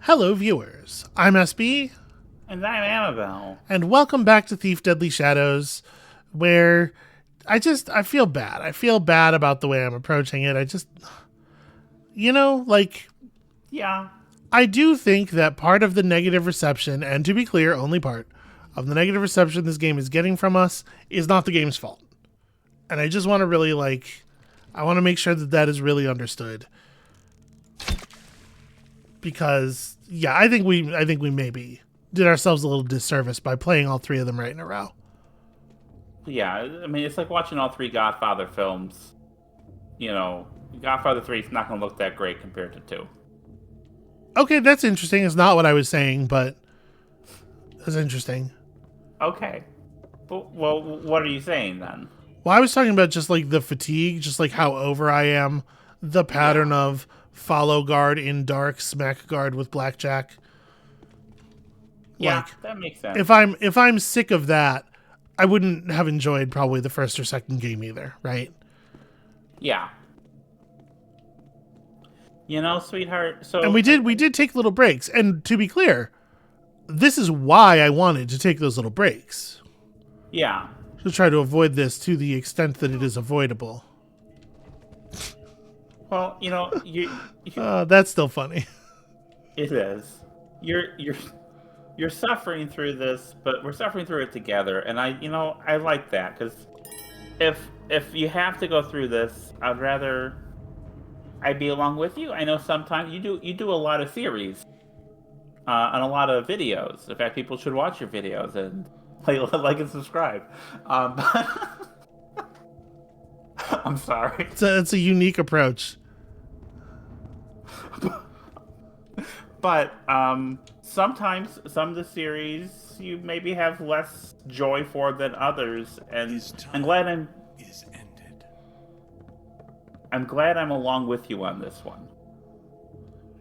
Hello, viewers. I'm SB, And I'm Amabel. and welcome back to Thief Deadly Shadows, where I feel bad. I feel bad about the way I'm approaching it. Like, Yeah, I do think that part of the negative reception, and to be clear, only part of the negative reception this game is getting from us, is not the game's fault. And I just want to really, I want to make sure that that is really understood. Because, yeah, I think we maybe did ourselves a little disservice by playing all three of them right in a row. yeah. I mean, it's like watching all three Godfather films. Godfather 3 is not going to look that great compared to 2. Okay, that's interesting. It's not what I was saying, but that's interesting. Okay. Well, what are you saying then? Well, I was talking about just like the fatigue, just like how over I am, the pattern Yeah. of follow guard in dark, smack guard with blackjack. Yeah, Like that makes sense. if I'm sick of that, I wouldn't have enjoyed probably the first or second game either, right? Yeah. Sweetheart, And so we did take little breaks, and to be clear, this is why I wanted to take those little breaks. yeah. To try to avoid this to the extent that it is avoidable. Well, you That's still funny. it is. You're suffering through this, but we're suffering through it together, and I like that because if you have to go through this, I'd be along with you. I know sometimes you do a lot of series and a lot of videos. In fact, people should watch your videos and like and subscribe. But I'm sorry, It's a unique approach. but sometimes some of the series you maybe have less joy for than others, and Is ended. I'm glad I'm along with you on this one.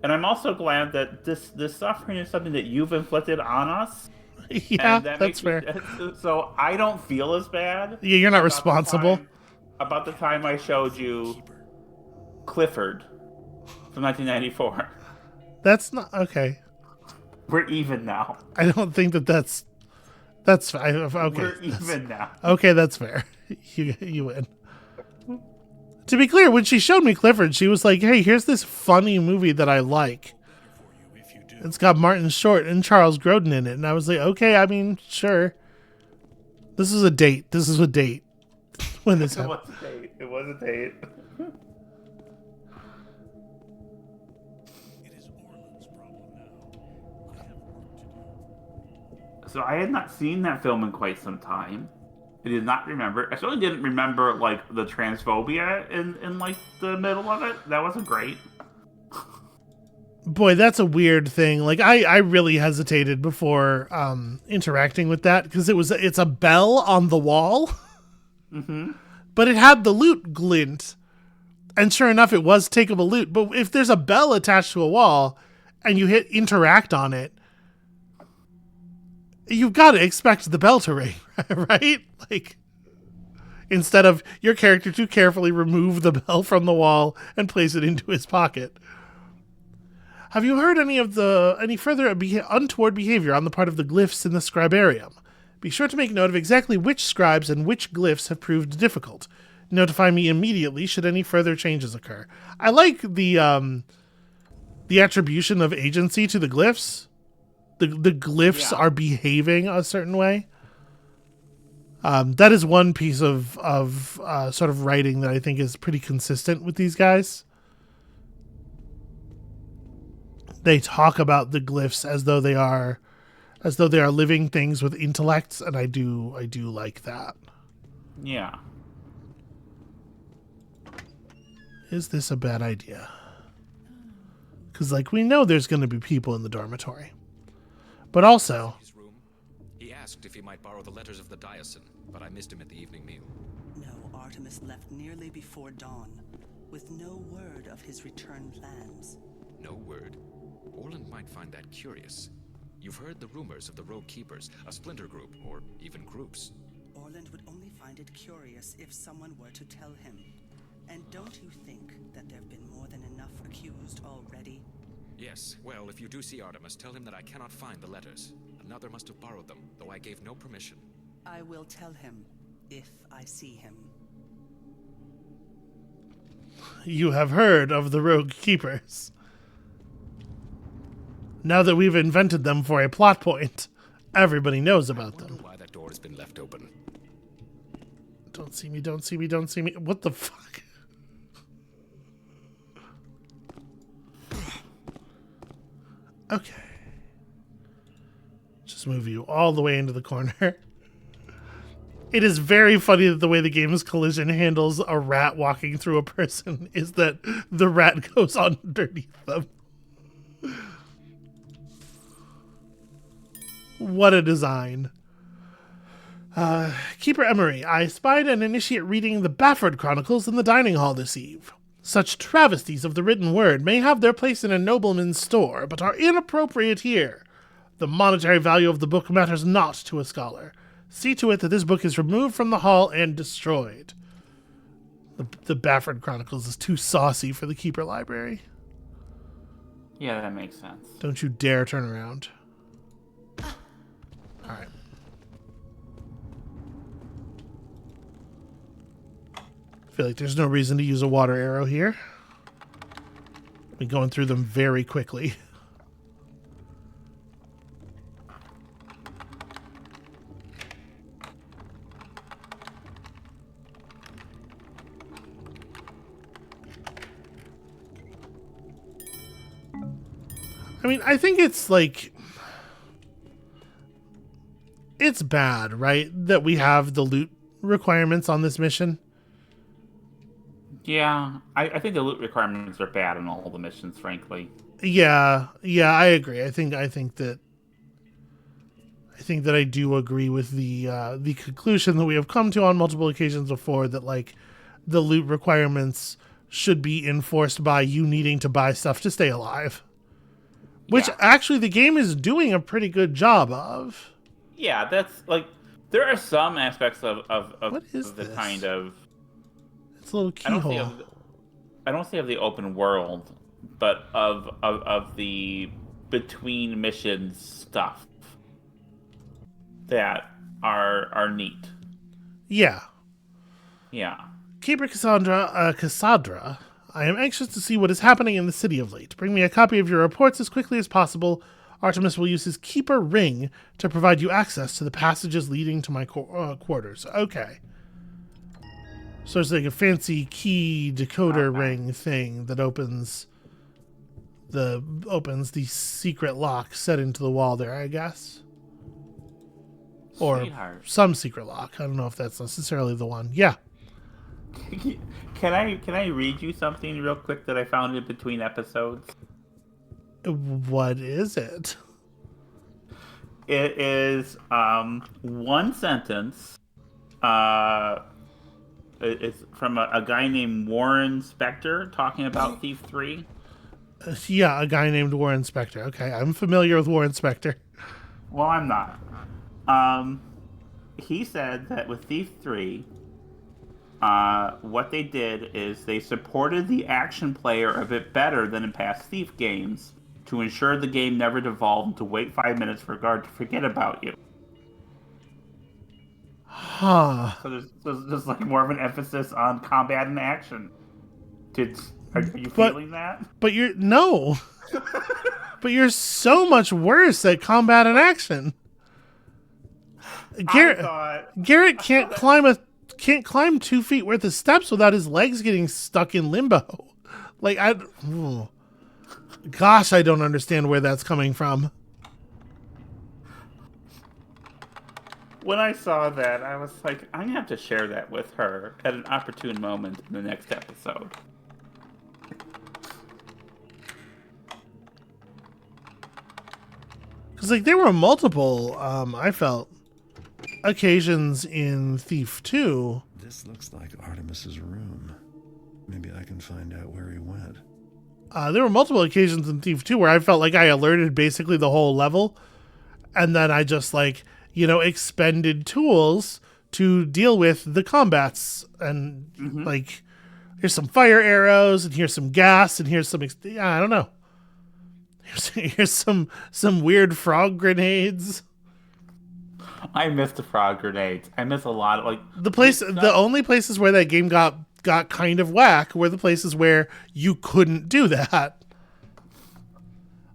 And I'm also glad that this suffering is something that you've inflicted on us, Yeah, and that that's makes me fair. so I don't feel as bad Yeah, you're not about the responsible. time about the time I showed you Keeper. Clifford from 1994. That's not okay. We're even now. I don't think that's okay. We're even now. Okay, that's fair. You win. To be clear, when she showed me Clifford, she was like, "Hey, here's this funny movie that I like. For you if you do. It's got Martin Short and Charles Grodin in it." And I was like, "Okay, I mean, sure. This is a date. This is a date when this It happened." was a date. It was a date. It is Orland's problem now. I have work to do. So I had not seen that film in quite some time. I did not remember. I certainly didn't remember like the transphobia in like the middle of it. That wasn't great. Boy, that's a weird thing. Like I really hesitated before interacting with that because it's a bell on the wall, Mm-hmm. but it had the loot glint. And sure enough, it was takeable loot. But if there's a bell attached to a wall and you hit interact on it, you've got to expect the bell to ring, right? Like, instead of your character to carefully remove the bell from the wall and place it into his pocket. Have you heard any further untoward behavior on the part of the glyphs in the scribarium? Be sure to make note of exactly which scribes and which glyphs have proved difficult. Notify me immediately should any further changes occur. I like the attribution of agency to the glyphs. The glyphs Yeah. are behaving a certain way. That is one piece of sort of writing that I think is pretty consistent with these guys. They talk about the glyphs as though they are living things with intellects, and I do like that. Yeah. Is this a bad idea? Because like we know there's going to be people in the dormitory, but also His room. He asked if he might borrow the letters of the Diocese, but I missed him at the evening meal. No, Artemis left nearly before dawn, with no word of his return plans. No word. Orland might find that curious. You've heard the rumors of the Rogue Keepers, a splinter group, or even groups. Orland would only find it curious if someone were to tell him. And don't you think that there have been more than enough accused already? Yes, well, if you do see Artemis, tell him that I cannot find the letters. Another must have borrowed them, though I gave no permission. I will tell him if I see him. You have heard of the Rogue Keepers. Now that we've invented them for a plot point, everybody knows about I wonder them. why that door has been left open. Don't see me, don't see me, don't see me. What the fuck? Okay. Just move you all the way into the corner. It is very funny that the way the game's collision handles a rat walking through a person is that the rat goes underneath them. What a design. Keeper Emery, I spied an initiate reading the Bafford Chronicles in the dining hall this eve. Such travesties of the written word may have their place in a nobleman's store, but are inappropriate here. The monetary value of the book matters not to a scholar. See to it that this book is removed from the hall and destroyed. The Bafford Chronicles is too saucy for the Keeper Library. Yeah, that makes sense. Don't you dare turn around. Alright. I feel like there's no reason to use a water arrow here. I've been going through them very quickly. I mean, I think it's like... It's bad, right? That we have the loot requirements on this mission. Yeah, I think the loot requirements are bad on all the missions, frankly. Yeah, I agree. I think that I do agree with the conclusion that we have come to on multiple occasions before, that like the loot requirements should be enforced by you needing to buy stuff to stay alive. Which Yeah. actually the game is doing a pretty good job of. Yeah, that's like there are some aspects of What is of the this? kind of It's a little I don't keyhole. say I don't say of the open world, but of the between missions stuff that are neat. Yeah. Yeah. Keeper Cassandra, I am anxious to see what is happening in the city of late. Bring me a copy of your reports as quickly as possible. Artemis will use his Keeper ring to provide you access to the passages leading to my quarters. Okay. So it's like a fancy key decoder ring thing that opens the secret lock set into the wall there, I guess. Or Sweetheart. some secret lock. I don't know if that's necessarily the one. Yeah. Can I read you something real quick that I found in between episodes? What is it? It is one sentence. It's from a guy named Warren Spector talking about Thief 3. Yeah, a guy named Warren Spector. Okay, I'm familiar with Warren Spector. Well, I'm not. He said that with Thief 3, what they did is they supported the action player a bit better than in past Thief games to ensure the game never devolved to wait 5 minutes for a guard to forget about you. Huh. So there's like more of an emphasis on combat and action. Are you feeling that? But you're no. But you're so much worse at combat and action. Garrett can't climb 2 feet worth of steps without his legs getting stuck in limbo. Like gosh, I don't understand where that's coming from. When I saw that, I was like, I'm gonna have to share that with her at an opportune moment in the next episode. Because like there were multiple, I felt, occasions in Thief 2. This looks like Artemis's room. Maybe I can find out where he went. There were multiple occasions in Thief 2 where I felt like I alerted basically the whole level, and then I just like, expended tools to deal with the combats, and like, here's some fire arrows, and here's some gas, and here's some, I don't know. Here's some weird frog grenades. I miss the frog grenades. I miss a lot of like The only places where that game got kind of whack were the places where you couldn't do that.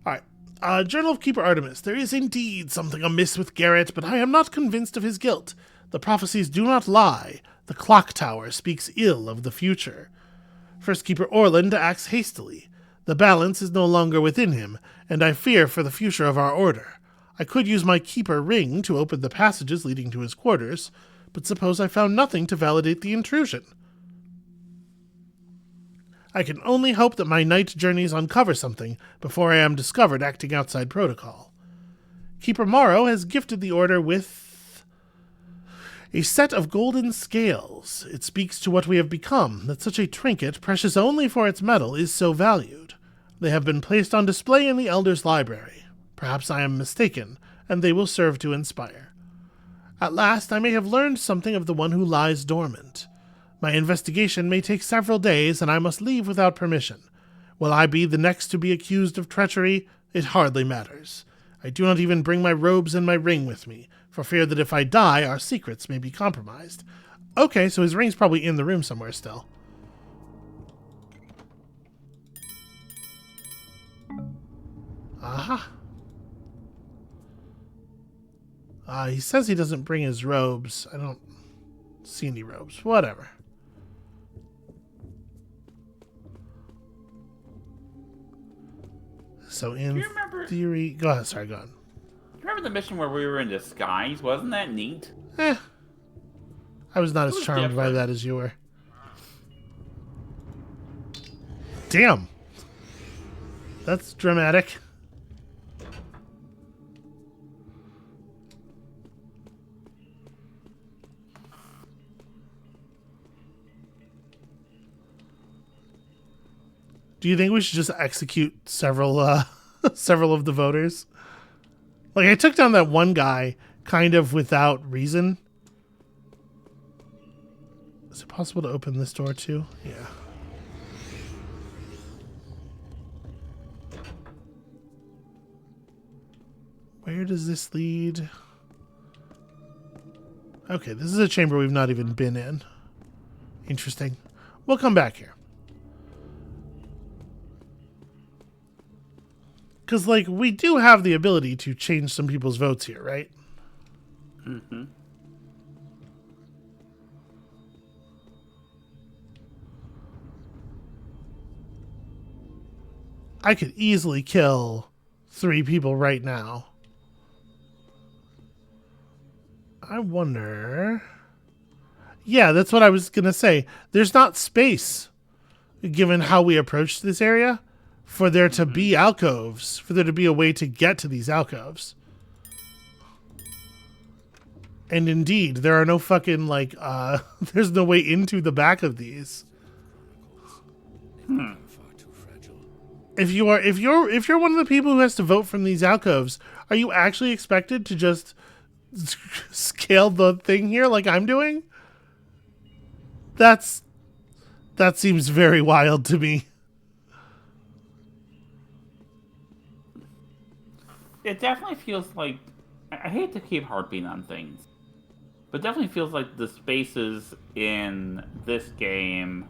All right. Journal of Keeper Artemis. There is indeed something amiss with Garrett, but I am not convinced of his guilt. The prophecies do not lie. The clock tower speaks ill of the future. First Keeper Orland acts hastily. The balance is no longer within him, and I fear for the future of our order. I could use my Keeper ring to open the passages leading to his quarters, but suppose I found nothing to validate the intrusion. I can only hope that my night journeys uncover something before I am discovered acting outside protocol. Keeper Morrow has gifted the order with a set of golden scales. It speaks to what we have become, that such a trinket, precious only for its metal, is so valued. They have been placed on display in the Elder's library. Perhaps I am mistaken, and they will serve to inspire. At last I may have learned something of the one who lies dormant. My investigation may take several days, and I must leave without permission. Will I be the next to be accused of treachery? It hardly matters. I do not even bring my robes and my ring with me, for fear that if I die, our secrets may be compromised. Okay, so his ring's probably in the room somewhere still. Aha. He says he doesn't bring his robes. I don't see any robes. Whatever. So in theory... Go ahead, sorry, go on. Remember the mission where we were in disguise? Wasn't that neat? I was not as charmed by that as you were. Damn. That's dramatic. Do you think we should just execute several several of the voters? Like, I took down that one guy kind of without reason. Is it possible to open this door too? Yeah. Where does this lead? Okay, this is a chamber we've not even been in. Interesting. We'll come back here. Because, like, we do have the ability to change some people's votes here, right? Mm-hmm. I could easily kill 3 people right now. I wonder... Yeah, that's what I was going to say. There's not space, given how we approach this area, for there to be alcoves, for there to be a way to get to these alcoves. And indeed, there are no fucking, like, there's no way into the back of these. Far too fragile. If you're one of the people who has to vote from these alcoves, are you actually expected to just scale the thing here like I'm doing? That seems very wild to me. It definitely feels like... I hate to keep harping on things, but it definitely feels like the spaces in this game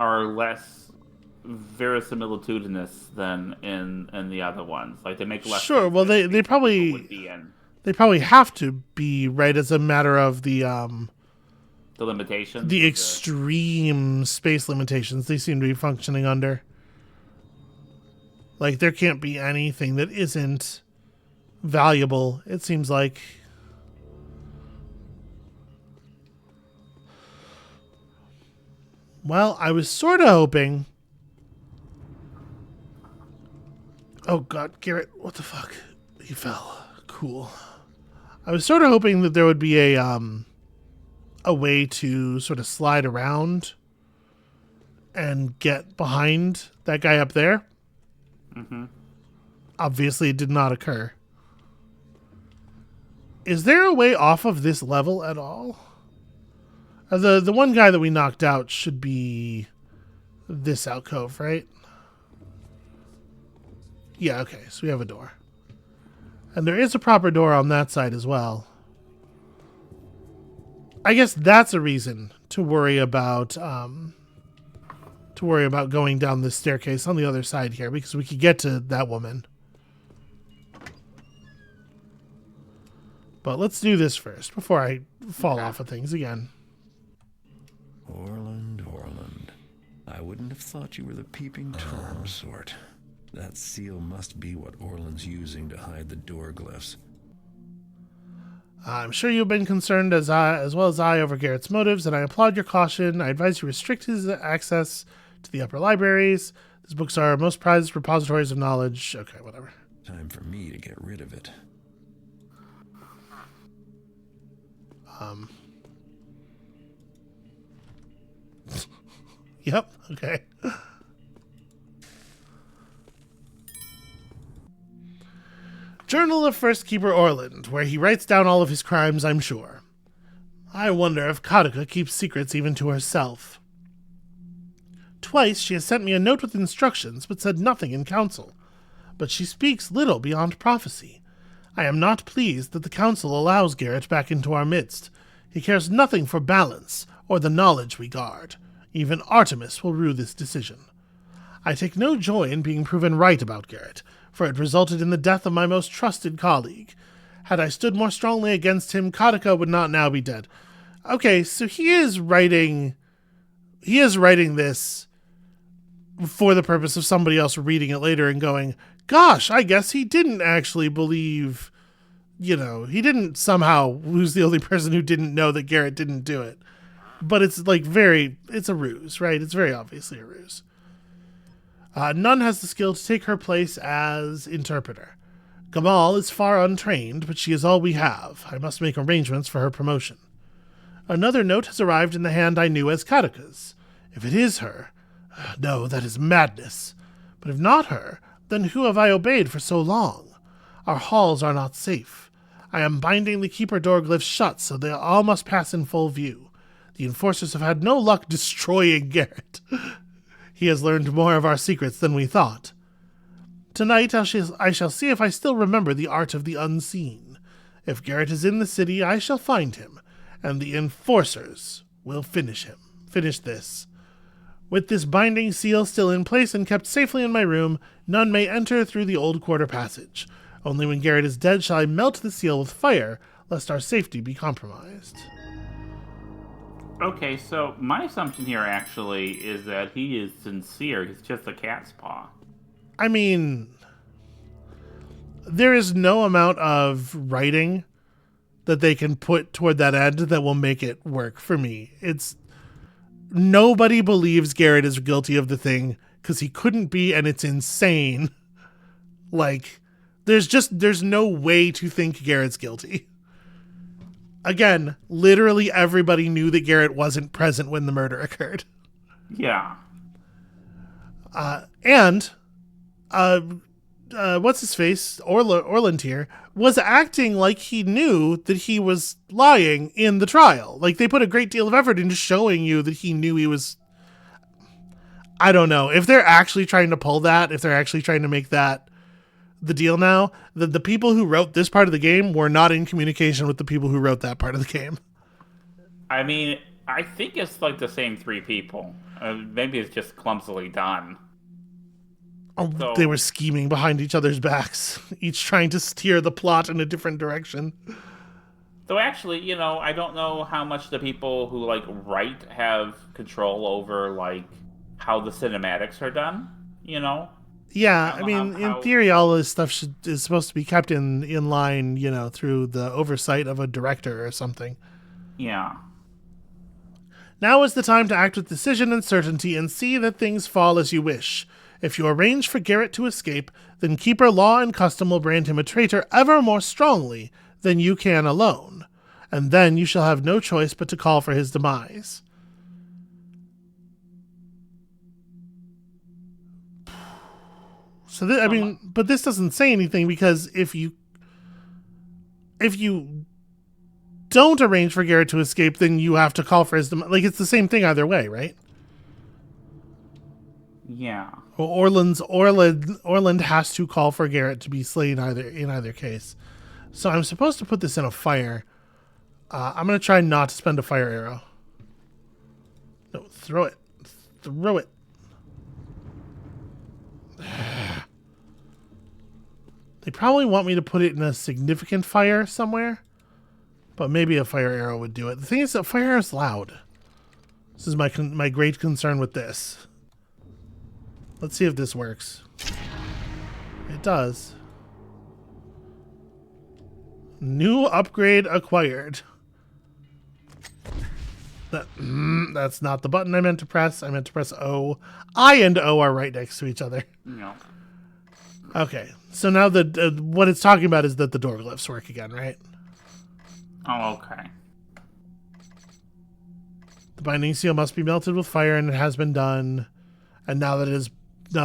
are less verisimilitudinous than in the other ones. Like, they make less... Sure, well, they probably... would be in. They probably have to be, right, as a matter of the limitations? the extreme space limitations they seem to be functioning under. Like, there can't be anything that isn't valuable, it seems like. Well, I was sort of hoping... Oh, God, Garrett, what the fuck? He fell. Cool. I was sort of hoping that there would be a way to sort of slide around and get behind that guy up there. Mm-hmm. Obviously, it did not occur. Is there a way off of this level at all? The one guy that we knocked out should be this alcove, right? Yeah, okay, so we have a door. And there is a proper door on that side as well. I guess that's a reason to worry about going down this staircase on the other side here, because we could get to that woman. But let's do this first before I fall off of things again. Orland, Orland. I wouldn't have thought you were the peeping Tom sort. That seal must be what Orland's using to hide the door glyphs. I'm sure you've been concerned as well as I over Garrett's motives, and I applaud your caution. I advise you restrict his access to the upper libraries. These books are most prized repositories of knowledge. Okay, whatever. Time for me to get rid of it. Yep, okay. Journal of First Keeper Orland, where he writes down all of his crimes, I'm sure. I wonder if Kataka keeps secrets even to herself. Twice she has sent me a note with instructions, but said nothing in council. But she speaks little beyond prophecy. I am not pleased that the council allows Garrett back into our midst. He cares nothing for balance, or the knowledge we guard. Even Artemis will rue this decision. I take no joy in being proven right about Garrett, for it resulted in the death of my most trusted colleague. Had I stood more strongly against him, Kataka would not now be dead. Okay, so he is writing this for the purpose of somebody else reading it later and going, gosh, I guess he didn't actually believe, he didn't somehow lose the only person who didn't know that Garrett didn't do it. But it's it's a ruse, right? It's very obviously a ruse. None has the skill to take her place as interpreter. Gamal is far untrained, but she is all we have. I must make arrangements for her promotion. Another note has arrived in the hand I knew as Kataka's. If it is her, no, that is madness. But if not her, then who have I obeyed for so long? Our halls are not safe. I am binding the keeper door glyphs shut, so they all must pass in full view. The enforcers have had no luck destroying Garrett. He has learned more of our secrets than we thought. Tonight I shall see if I still remember the art of the unseen. If Garrett is in the city, I shall find him, and the enforcers will finish this. With this binding seal still in place and kept safely in my room, none may enter through the old quarter passage. Only when Garrett is dead shall I melt the seal with fire, lest our safety be compromised. Okay, so my assumption here actually is that he is sincere. He's just a cat's paw. I mean, there is no amount of writing that they can put toward that end that will make it work for me. Nobody believes Garrett is guilty of the thing because he couldn't be, and it's insane. There's no way to think Garrett's guilty. Again, literally everybody knew that Garrett wasn't present when the murder occurred. Yeah. What's his face? Orland here was acting like he knew that he was lying in the trial. Like, they put a great deal of effort into showing you that he knew he was. I don't know if they're actually trying to pull that. If they're actually trying to make that the deal now, the people who wrote this part of the game were not in communication with the people who wrote that part of the game. I mean, I think it's like the same three people. Maybe it's just clumsily done. So, they were scheming behind each other's backs, each trying to steer the plot in a different direction. So actually, I don't know how much the people who write have control over how the cinematics are done. Yeah, I mean, in theory, all this stuff is supposed to be kept in line, through the oversight of a director or something. Yeah. Now is the time to act with decision and certainty and see that things fall as you wish. If you arrange for Garrett to escape, then Keeper Law and Custom will brand him a traitor ever more strongly than you can alone, and then you shall have no choice but to call for his demise. So, but this doesn't say anything, because if you don't arrange for Garrett to escape, then you have to call for his demise. It's the same thing either way, right? Yeah. Well, Orland has to call for Garrett to be slain in either case. So I'm supposed to put this in a fire. I'm going to try not to spend a fire arrow. No, throw it. Throw it. They probably want me to put it in a significant fire somewhere, but maybe a fire arrow would do it. The thing is that fire arrow is loud. This is my great concern with this. Let's see if this works. It does. New upgrade acquired. That's not the button I meant to press. I meant to press O. I and O are right next to each other. No. Okay, so now what it's talking about is that the door glyphs work again, right? Oh, okay. The binding seal must be melted with fire, and it has been done. And now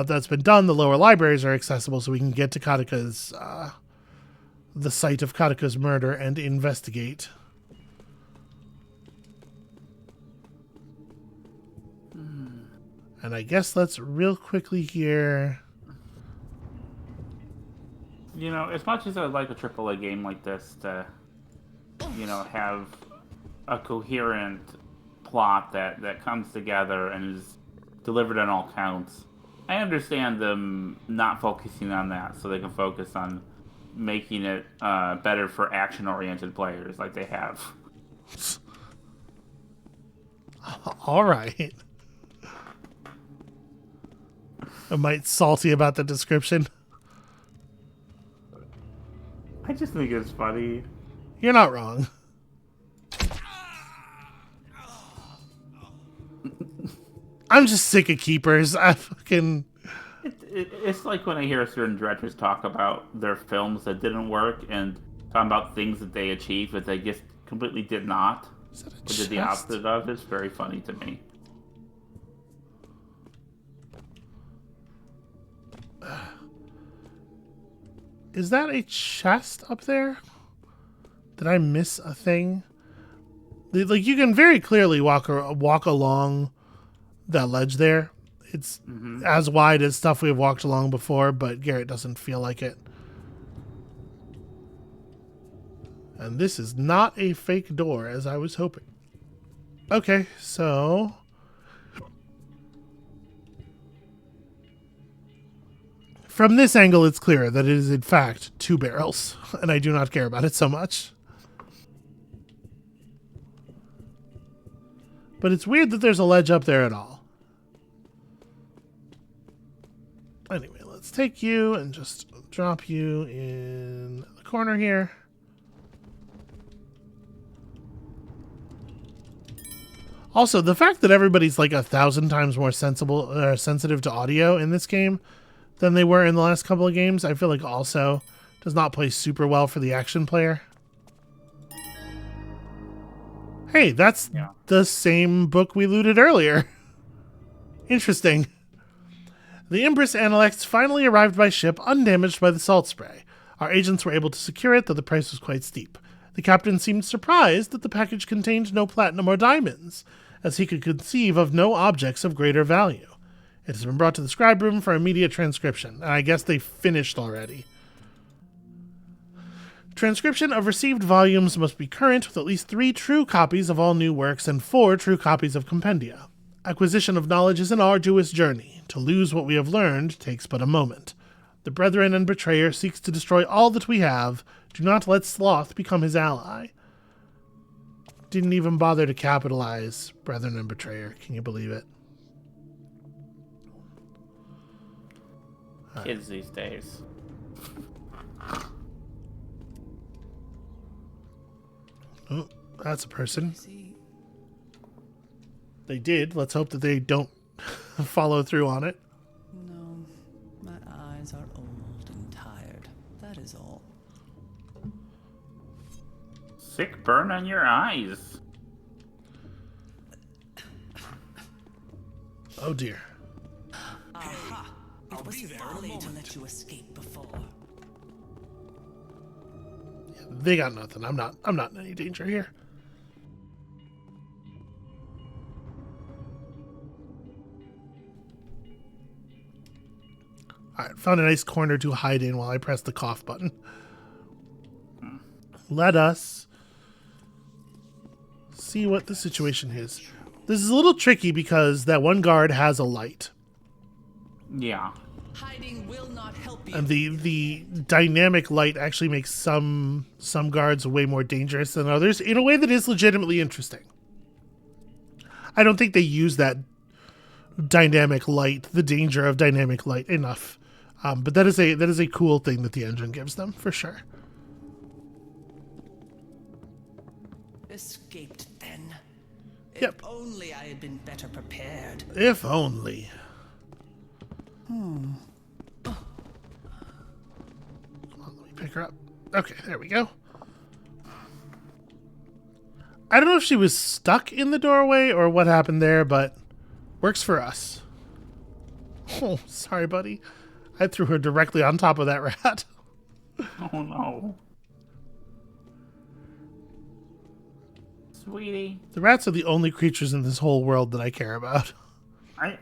that's been done, the lower libraries are accessible, so we can get to Katika's, the site of Katika's murder and investigate. And I guess let's real quickly here. You know, as much as I'd like a AAA game like this to, you know, have a coherent plot that comes together and is delivered on all counts, I understand them not focusing on that so they can focus on making it better for action-oriented players like they have. All right. Am I salty about the description? I just think it's funny. You're not wrong. I'm just sick of keepers. I fucking... It's like when I hear certain directors talk about their films that didn't work and talking about things that they achieved that they just completely did not. Is that a Or did the chest? opposite of. It's very funny to me. Is that a chest up there? Did I miss a thing? Like, you can very clearly walk along that ledge there. It's as wide as stuff we've walked along before, but Garrett doesn't feel like it. And this is not a fake door, as I was hoping. Okay, so... From this angle, it's clear that it is, in fact, 2 barrels, and I do not care about it so much. But it's weird that there's a ledge up there at all. Anyway, let's take you and just drop you in the corner here. Also, the fact that everybody's like 1,000 times more sensitive to audio in this game than they were in the last couple of games, I feel like also does not play super well for the action player. Hey, that's the same book we looted earlier. Interesting. The Empress Analects finally arrived by ship undamaged by the salt spray. Our agents were able to secure it, though the price was quite steep. The captain seemed surprised that the package contained no platinum or diamonds, as he could conceive of no objects of greater value. It has been brought to the scribe room for immediate transcription, and I guess they finished already. Transcription of received volumes must be current with at least 3 true copies of all new works and 4 true copies of compendia. Acquisition of knowledge is an arduous journey. To lose what we have learned takes but a moment. The Brethren and Betrayer seeks to destroy all that we have. Do not let Sloth become his ally. Didn't even bother to capitalize Brethren and Betrayer. Can you believe it? Kids these days. Oh, that's a person. They did. Let's hope that they don't follow through on it. No, my eyes are old and tired. That is all. Sick burn on your eyes. Oh dear. It was folly to let you escape before. They got nothing. I'm not in any danger here. found a nice corner to hide in while I pressed the cough button. Let us see what the situation is. This is a little tricky because that one guard has a light. Yeah. Hiding will not help you. And the dynamic light actually makes some guards way more dangerous than others in a way that is legitimately interesting. I don't think they use that dynamic light, the danger of dynamic light, enough. But that is a cool thing that the engine gives them, for sure. Escaped then. Yep. If only I had been better prepared. If only. Come on, let me pick her up. Okay, there we go. I don't know if she was stuck in the doorway or what happened there, but works for us. Oh, sorry, buddy. I threw her directly on top of that rat. Oh no. Sweetie. The rats are the only creatures in this whole world that I care about. I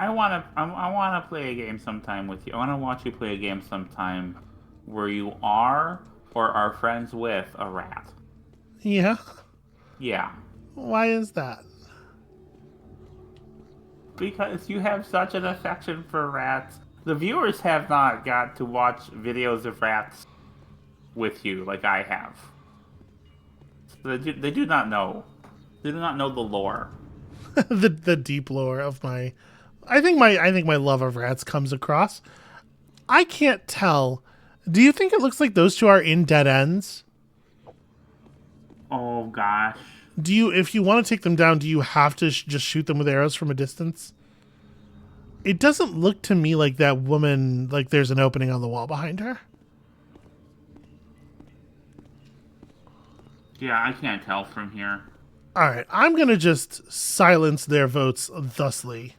wanna play a game sometime with you. I wanna watch you play a game sometime where you are or are friends with a rat. Yeah? Yeah. Why is that? Because you have such an affection for rats. The viewers have not got to watch videos of rats with you like I have. So they do not know. They do not know the lore. the deep lore of my I think my love of rats comes across. I can't tell. Do you think it looks like those two are in dead ends? Oh gosh. Do you, if you want to take them down, do you have to just shoot them with arrows from a distance? It doesn't look to me like that woman, like there's an opening on the wall behind her. Yeah, I can't tell from here. All right, I'm going to just silence their votes thusly.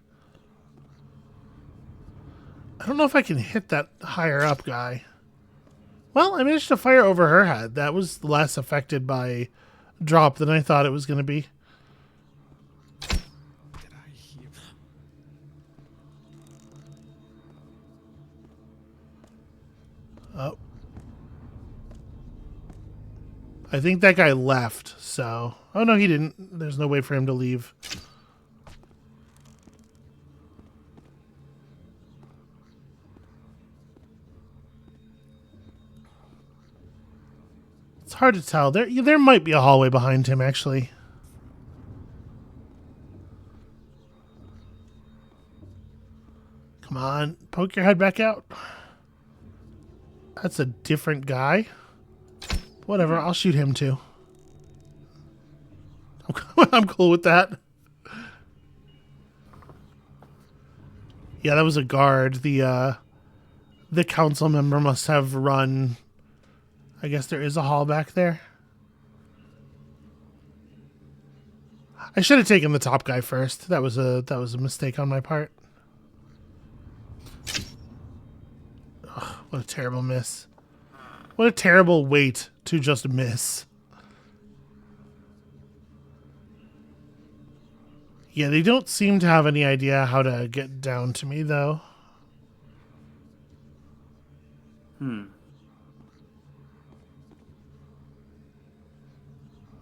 I don't know if I can hit that higher up guy. Well, I managed to fire over her head. That was less affected by drop than I thought it was going to be. Did I hear? Oh. I think that guy left, so... Oh, no, he didn't. There's no way for him to leave. It's hard to tell. There might be a hallway behind him, actually. Come on, poke your head back out. That's a different guy. Whatever, I'll shoot him too. I'm cool with that. Yeah, that was a guard. The council member must have run. I guess there is a hall back there. I should have taken the top guy first. That was a mistake on my part. Ugh, what a terrible miss. What a terrible wait to just miss. Yeah, they don't seem to have any idea how to get down to me, though.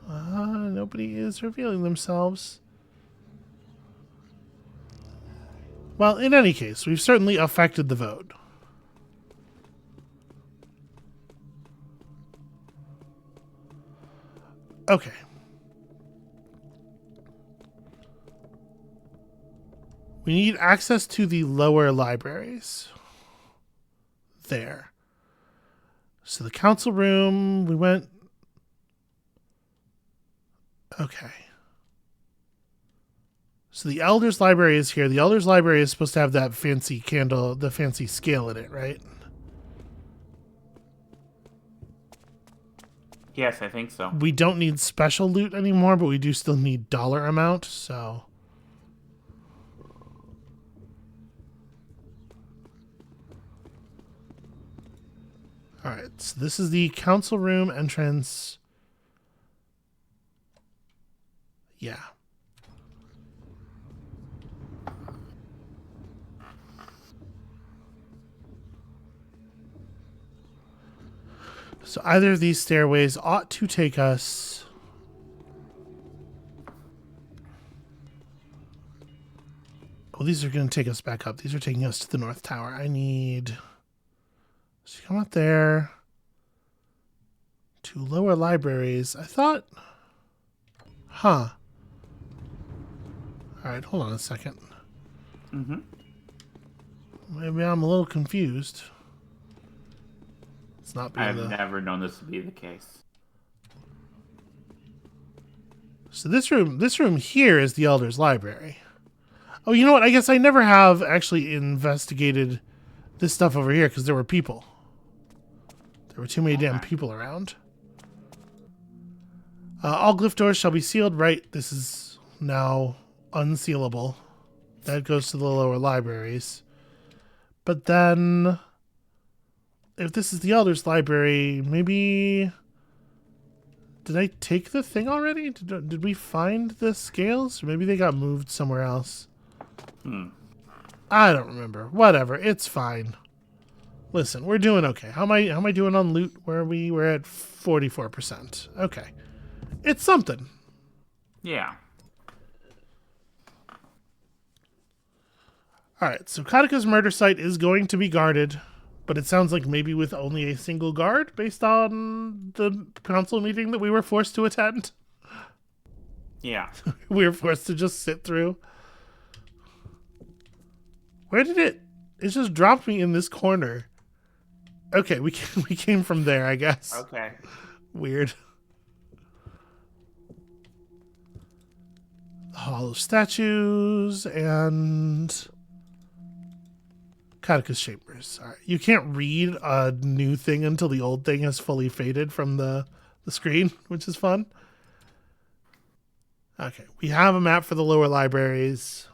Nobody is revealing themselves. Well, in any case, we've certainly affected the vote. Okay. We need access to the lower libraries. There. So the council room, we went... Okay. So the Elders Library is here. The Elders Library is supposed to have that fancy candle, the fancy scale in it, right? Yes, I think so. We don't need special loot anymore, but we do still need dollar amount, so... Alright, so this is the council room entrance. Yeah. So either of these stairways ought to take us... Well, these are going to take us back up. These are taking us to the North Tower. I need... So come up there. 2 lower libraries. I thought... Huh. Alright, hold on a second. Mm-hmm. Maybe I'm a little confused. It's not being I've never known this to be the case. So this room here is the Elder's Library. Oh, you know what? I guess I never have actually investigated this stuff over here because there were people. There were too many damn people around. All glyph doors shall be sealed. Right, this is now unsealable. That goes to the lower libraries. But then, if this is the Elder's Library, maybe... Did I take the thing already? Did we find the scales? Or maybe they got moved somewhere else. I don't remember. Whatever. It's fine. Listen, we're doing okay. How am I doing on loot? Where we're at 44%. Okay. It's something. Yeah. Alright, so Katika's murder site is going to be guarded, but it sounds like maybe with only a single guard based on the council meeting that we were forced to attend. Yeah. We were forced to just sit through. Where did it just dropped me in this corner. Okay, we came from there, I guess. Okay. Weird. Hall of Statues and Katika's Chambers. All right. You can't read a new thing until the old thing has fully faded from the screen, which is fun. Okay, we have a map for the lower libraries.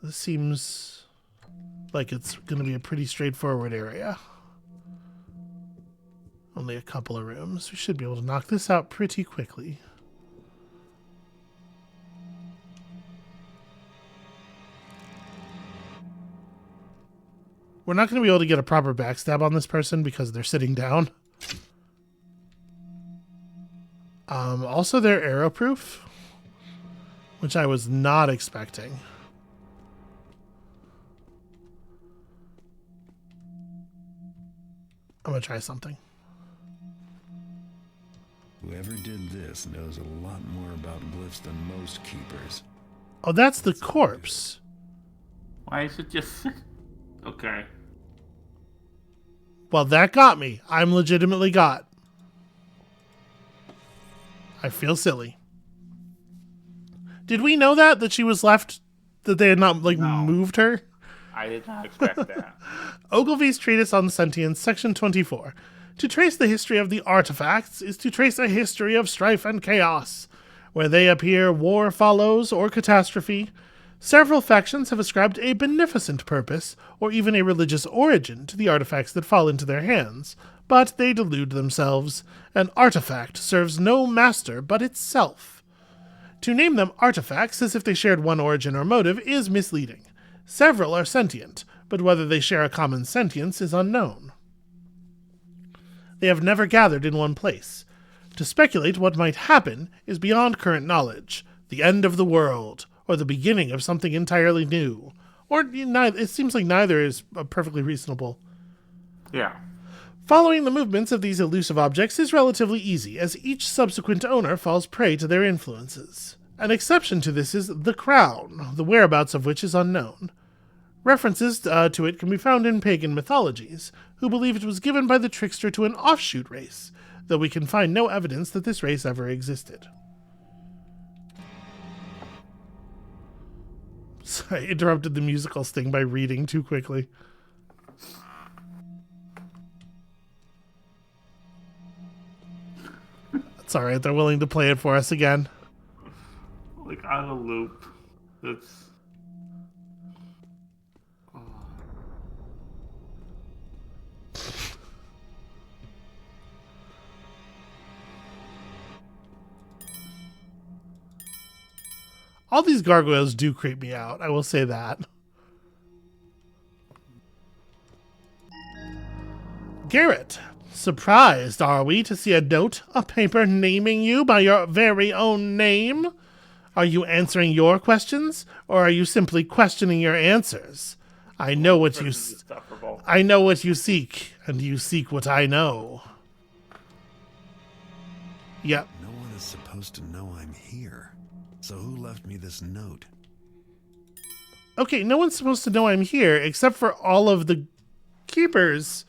This seems like it's going to be a pretty straightforward area. Only a couple of rooms. We should be able to knock this out pretty quickly. We're not going to be able to get a proper backstab on this person because they're sitting down. Also, they're arrow-proof, which I was not expecting. I'm going to try something. Whoever did this knows a lot more about glyphs than most keepers. Oh, that's the corpse. Why is it just... Okay. Well, that got me. I'm legitimately got. I feel silly. Did we know that she was left, that they had not, like, No. moved her? I did not expect that. Ogilvy's Treatise on Sentience, Section 24. To trace the history of the artifacts is to trace a history of strife and chaos. Where they appear, war follows, or catastrophe. Several factions have ascribed a beneficent purpose, or even a religious origin, to the artifacts that fall into their hands, but they delude themselves. An artifact serves no master but itself. To name them artifacts as if they shared one origin or motive is misleading. Several are sentient, but whether they share a common sentience is unknown. They have never gathered in one place. To speculate what might happen is beyond current knowledge. The end of the world, or the beginning of something entirely new. Or it seems like neither is perfectly reasonable. Yeah. Following the movements of these elusive objects is relatively easy, as each subsequent owner falls prey to their influences. An exception to this is the crown, the whereabouts of which is unknown. References to it can be found in pagan mythologies, who believe it was given by the trickster to an offshoot race, though we can find no evidence that this race ever existed. Sorry, I interrupted the musical sting by reading too quickly. It's alright, they're willing to play it for us again. Like, on a loop. That's... All these gargoyles do creep me out, I will say that. Garrett. Surprised, are we, to see a note, a paper naming you by your very own name? Are you answering your questions, or are you simply questioning your answers? I know what you This is insufferable. I know what you seek, and you seek what I know. Yep. No one is supposed to know I'm here. So who left me this note? Okay, no one's supposed to know I'm here, except for all of the keepers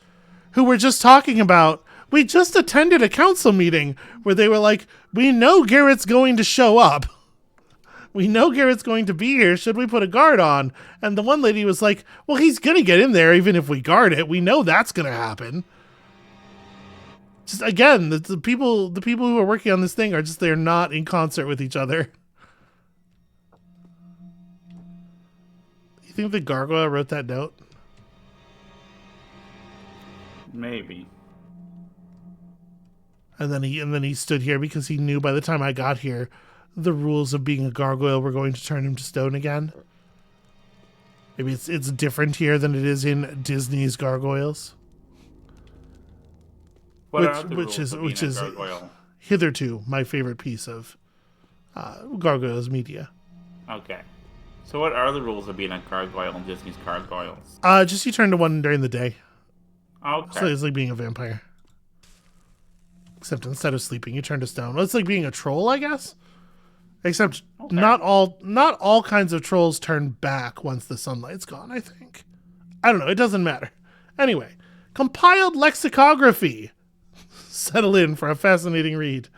who were just talking about, we just attended a council meeting where they were like, we know Garrett's going to show up. We know Garrett's going to be here. Should we put a guard on? And the one lady was like, well, he's going to get in there even if we guard it. We know that's going to happen. Just again, the people who are working on this thing are just, they're not in concert with each other. You think the gargoyle wrote that note? Maybe. And then he stood here because he knew by the time I got here, the rules of being a gargoyle were going to turn him to stone again. Maybe it's different here than it is in Disney's Gargoyles. What are the which rules of being is a gargoyle? hitherto my favorite piece of Gargoyles media. Okay. So what are the rules of being a gargoyle in Disney's Gargoyles? Just you turn to one during the day. Okay. So it's like being a vampire. Except instead of sleeping, you turn to stone. Well, it's like being a troll, I guess. Except not all kinds of trolls turn back once the sunlight's gone, I think. I don't know, it doesn't matter. Anyway, compiled lexicography. Settle in for a fascinating read.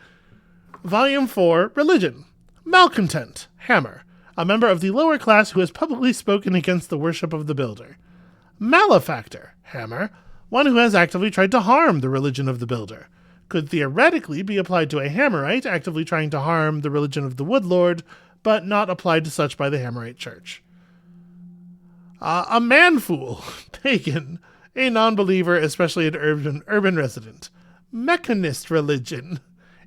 Volume 4, Religion. Malcontent, Hammer. A member of the lower class who has publicly spoken against the worship of the builder. Malefactor, Hammer. One who has actively tried to harm the religion of the builder. Could theoretically be applied to a Hammerite actively trying to harm the religion of the Woodlord, but not applied to such by the Hammerite Church. A man-fool, pagan, a non-believer, especially an urban resident. Mechanist religion,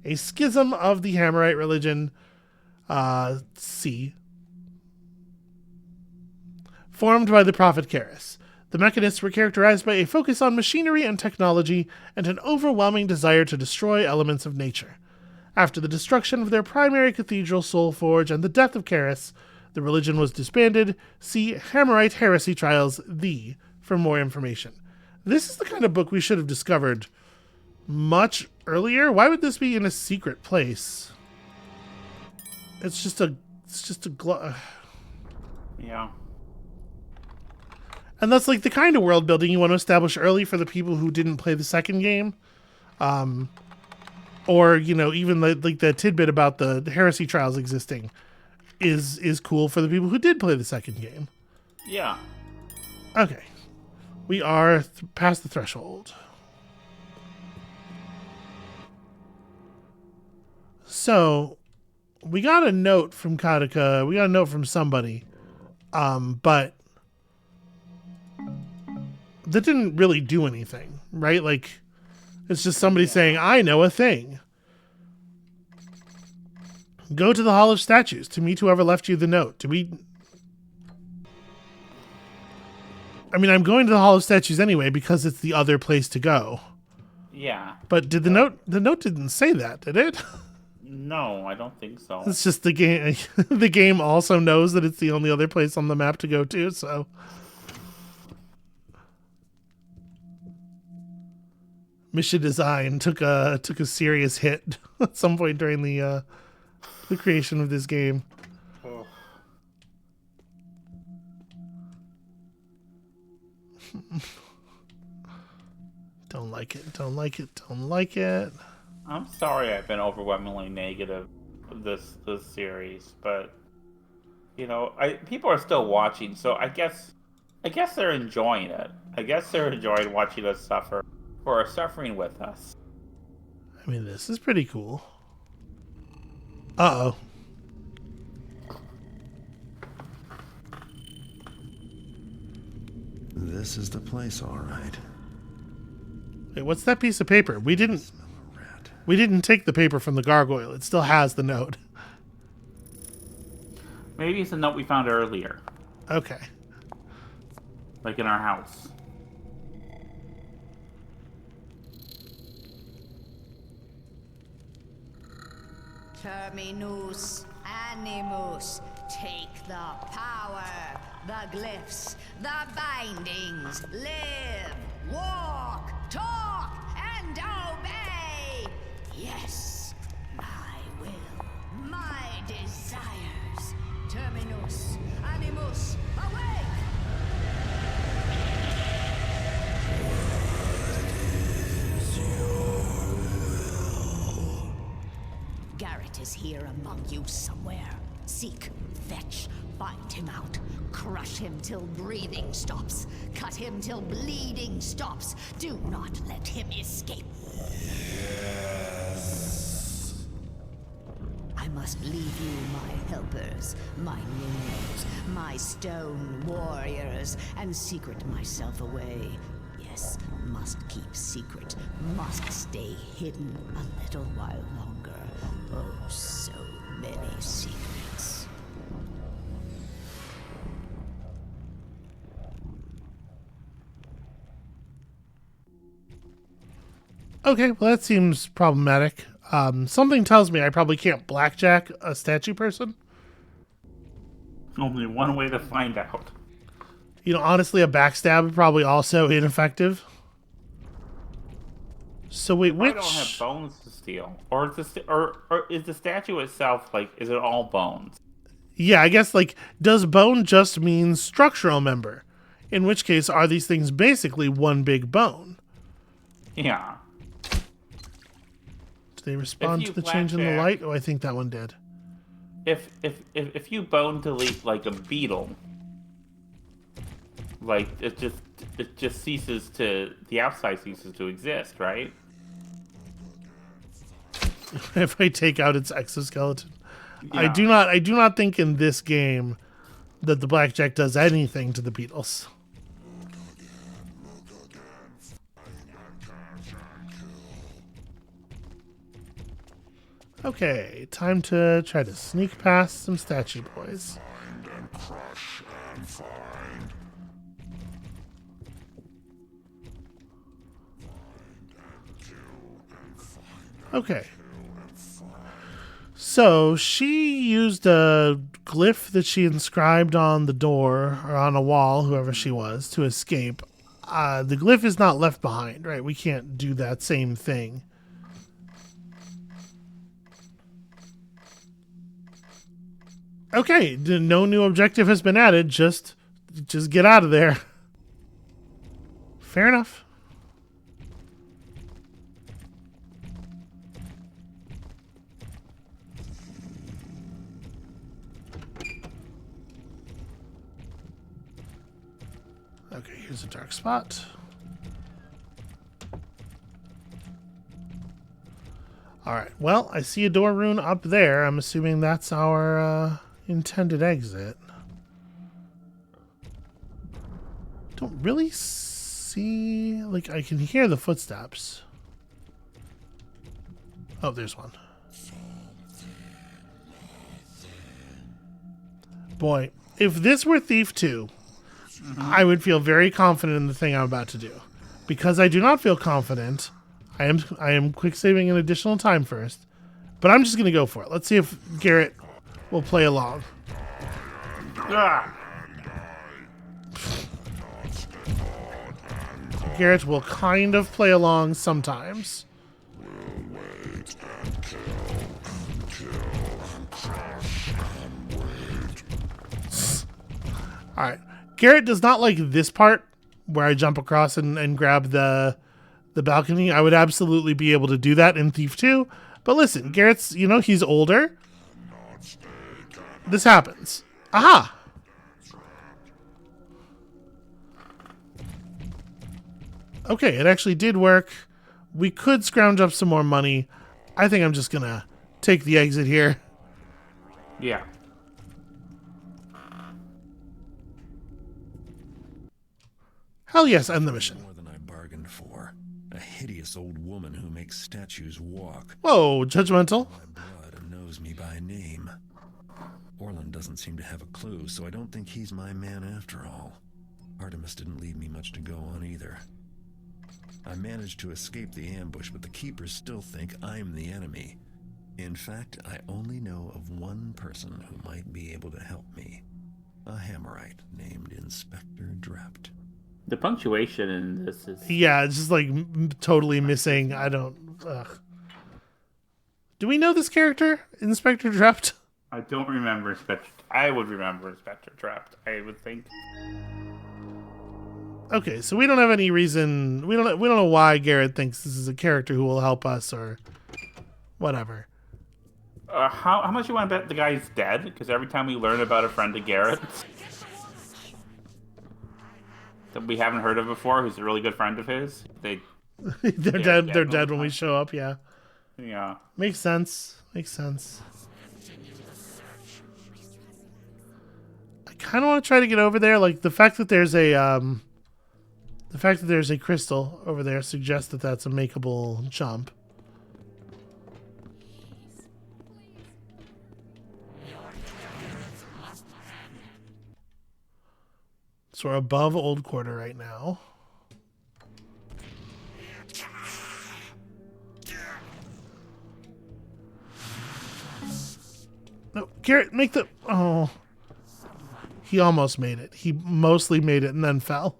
a schism of the Hammerite religion, C. Formed by the prophet Karis. The Mechanists were characterized by a focus on machinery and technology and an overwhelming desire to destroy elements of nature. After the destruction of their primary cathedral, Soul Forge, and the death of Karis, the religion was disbanded. See Hammerite Heresy Trials, for more information. This is the kind of book we should have discovered much earlier. Why would this be in a secret place? It's just a Yeah. And that's like the kind of world building you want to establish early for the people who didn't play the second game. Or, even like the tidbit about the heresy trials existing is cool for the people who did play the second game. Yeah. Okay. We are past the threshold. So, we got a note from Kataka. We got a note from somebody. But that didn't really do anything, right? Like, it's just somebody saying, I know a thing. Go to the Hall of Statues to meet whoever left you the note. I'm going to the Hall of Statues anyway because it's the other place to go. Yeah. But did the note didn't say that, did it? No, I don't think so. It's just the game. The game also knows that it's the only other place on the map to go to, so. Mission design took a serious hit at some point during the creation of this game. Oh. Don't like it. I'm sorry I've been overwhelmingly negative with this series, but people are still watching, so I guess they're enjoying it. I guess they're enjoying watching us suffer or are suffering with us. This is pretty cool. Uh-oh. This is the place, all right. Wait, what's that piece of paper? We didn't take the paper from the gargoyle. It still has the note. Maybe it's a note we found earlier, Okay. like in our house. Terminus animus. Take the power, the glyphs, the bindings. Live, walk, talk, and obey. Yes, my will, my desires. Terminus animus, awake! Garrett is here among you somewhere. Seek, fetch, find him out. Crush him till breathing stops. Cut him till bleeding stops. Do not let him escape. I must leave you my helpers, my minions, my stone warriors, and secret myself away. Yes, must keep secret, must stay hidden a little while longer. Oh, so many secrets. Okay, well that seems problematic. Something tells me I probably can't blackjack a statue person. Only one way to find out. You know, honestly, a backstab probably also ineffective. So wait, I which? don't have bones to steal, or is the statue itself like? Is it all bones? Yeah, I guess like does bone just mean structural member? In which case, are these things basically one big bone? Yeah. Do they respond you to the change in the blackjack- light? Oh, I think that one did. If you bone delete like a beetle, like it just ceases to the outside ceases to exist, right? If I take out its exoskeleton, I Yeah. do not think in this game that the blackjack does anything to the beetles. Okay, time to try to sneak past some statue boys. Okay. So she used a glyph that she inscribed on the door or on a wall, whoever she was, to escape. The glyph is not left behind, right? We can't do that same thing. Okay, no new objective has been added. Just get out of there. Fair enough. Okay, here's a dark spot. Alright, well, I see a door rune up there. I'm assuming that's our intended exit. Don't really see... Like, I can hear the footsteps. Oh, there's one. Boy, if this were Thief 2... I would feel very confident in the thing I'm about to do. Because I do not feel confident, I am quick saving an additional time first. But I'm just going to go for it. Let's see if Garrett will play along. Ah! Garrett will kind of play along sometimes. Alright. Garrett does not like this part where I jump across and grab the balcony. I would absolutely be able to do that in Thief 2. But listen, Garrett's, you know, he's older. This happens. Aha! Okay, it actually did work. We could scrounge up some more money. I think I'm just gonna take the exit here. Yeah. Hell yes, end the mission. More than I bargained for. A hideous old woman who makes statues walk. Whoa, judgmental. My blood and knows me by name. Orland doesn't seem to have a clue, so I don't think he's my man after all. Artemis didn't leave me much to go on either. I managed to escape the ambush, but the Keepers still think I'm the enemy. In fact, I only know of one person who might be able to help me. A Hammerite named Inspector Drept. The punctuation in this is... Yeah, it's just like totally missing. I don't. Ugh. Do we know this character, Inspector Drept? I don't remember Inspector... I would remember Inspector Trapped, I would think. Okay, so we don't have any reason. We don't know why Garrett thinks this is a character who will help us or whatever. How much you want to bet the guy's dead? Because every time we learn about a friend of Garrett that we haven't heard of before, who's a really good friend of his, they're dead. They're dead when we show up. Yeah. Yeah. Makes sense. Makes sense. I kind of want to try to get over there. Like the fact that there's a crystal over there suggests that that's a makeable jump. So we're above Old Quarter right now. No, Garrett, make the... Oh. He almost made it. He mostly made it and then fell.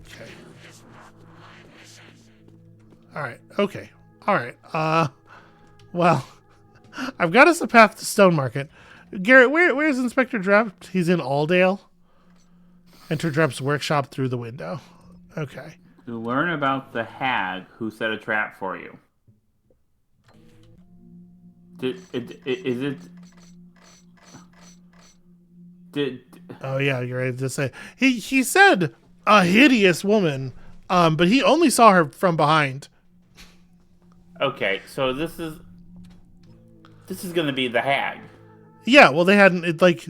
Okay. All right. Okay. All right. Well, I've got us a path to Stone Market. Garrett, where's Inspector Drept? He's in Aldale. Enter Drept's workshop through the window. Okay. To learn about the hag who set a trap for you. Oh yeah, you're right to say. He said a hideous woman, but he only saw her from behind. Okay, so this is going to be the hag. Yeah, well, they hadn't. It like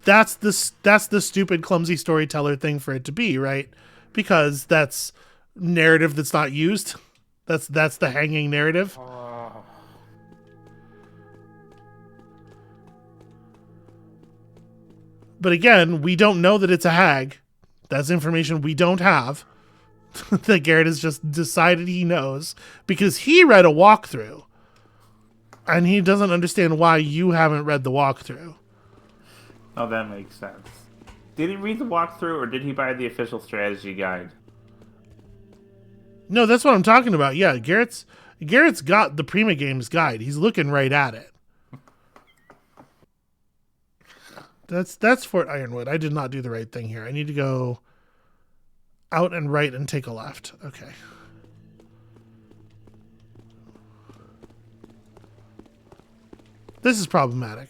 that's the stupid, clumsy storyteller thing for it to be, right? Because that's narrative that's not used. That's the hanging narrative. But again, we don't know that it's a hag. That's information we don't have. That Garrett has just decided he knows because he read a walkthrough. And he doesn't understand why you haven't read the walkthrough. Oh, that makes sense. Did he read the walkthrough or did he buy the official strategy guide? No, that's what I'm talking about. Yeah, Garrett's got the Prima Games guide. He's looking right at it. That's Fort Ironwood. I did not do the right thing here. I need to go out and right and take a left. Okay. This is problematic.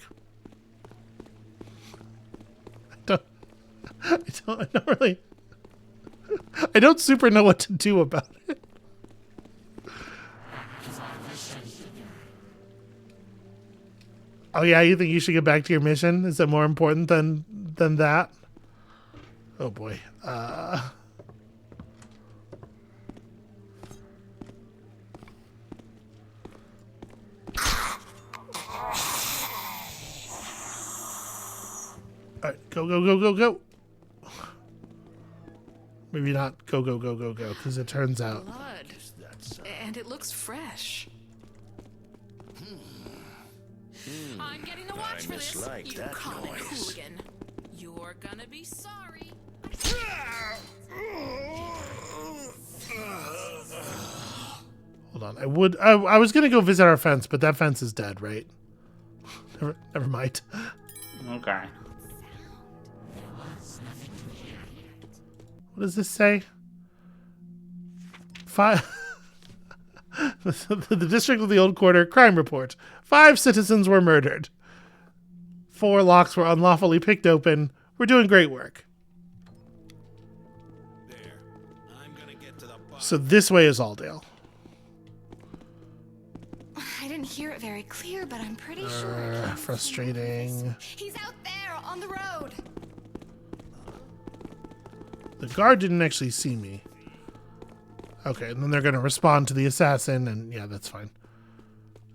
I don't super know what to do about it. Oh yeah, you think you should get back to your mission? Is that more important than that? Oh boy. All right, go. Maybe not go, because it turns out. Blood. And it looks fresh. I'm getting the watch for this, you comic hooligan. You're gonna be sorry. Hold on. I was gonna go visit our fence, but that fence is dead, right? Never mind. Okay. What does this say? The district of the Old Quarter crime report. 5 citizens were murdered. 4 locks were unlawfully picked open. We're doing great work. There. I'm gonna get to the bottom. So this way is Aldale. I didn't hear it very clear, but I'm pretty sure. Frustrating. He's out there on the road. The guard didn't actually see me. Okay, and then they're going to respond to the assassin, and yeah, that's fine.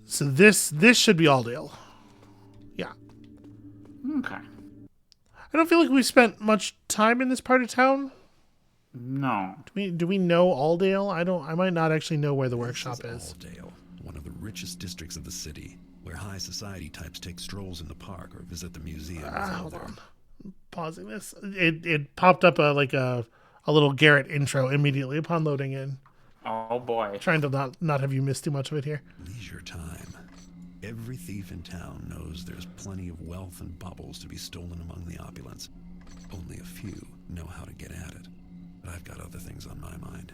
So this should be Aldale. Yeah. Okay. I don't feel like we spent much time in this part of town. No. Do we know Alldale? I might not actually know where the workshop This is. Alldale, one of the richest districts of the city, where high society types take strolls in the park or visit the museum. Hold on. Pausing this. It popped up a little Garrett intro immediately upon loading in. Oh boy. Trying to not have you miss too much of it here. Leisure time. Every thief in town knows there's plenty of wealth and baubles to be stolen among the opulence. Only a few know how to get at it. But I've got other things on my mind.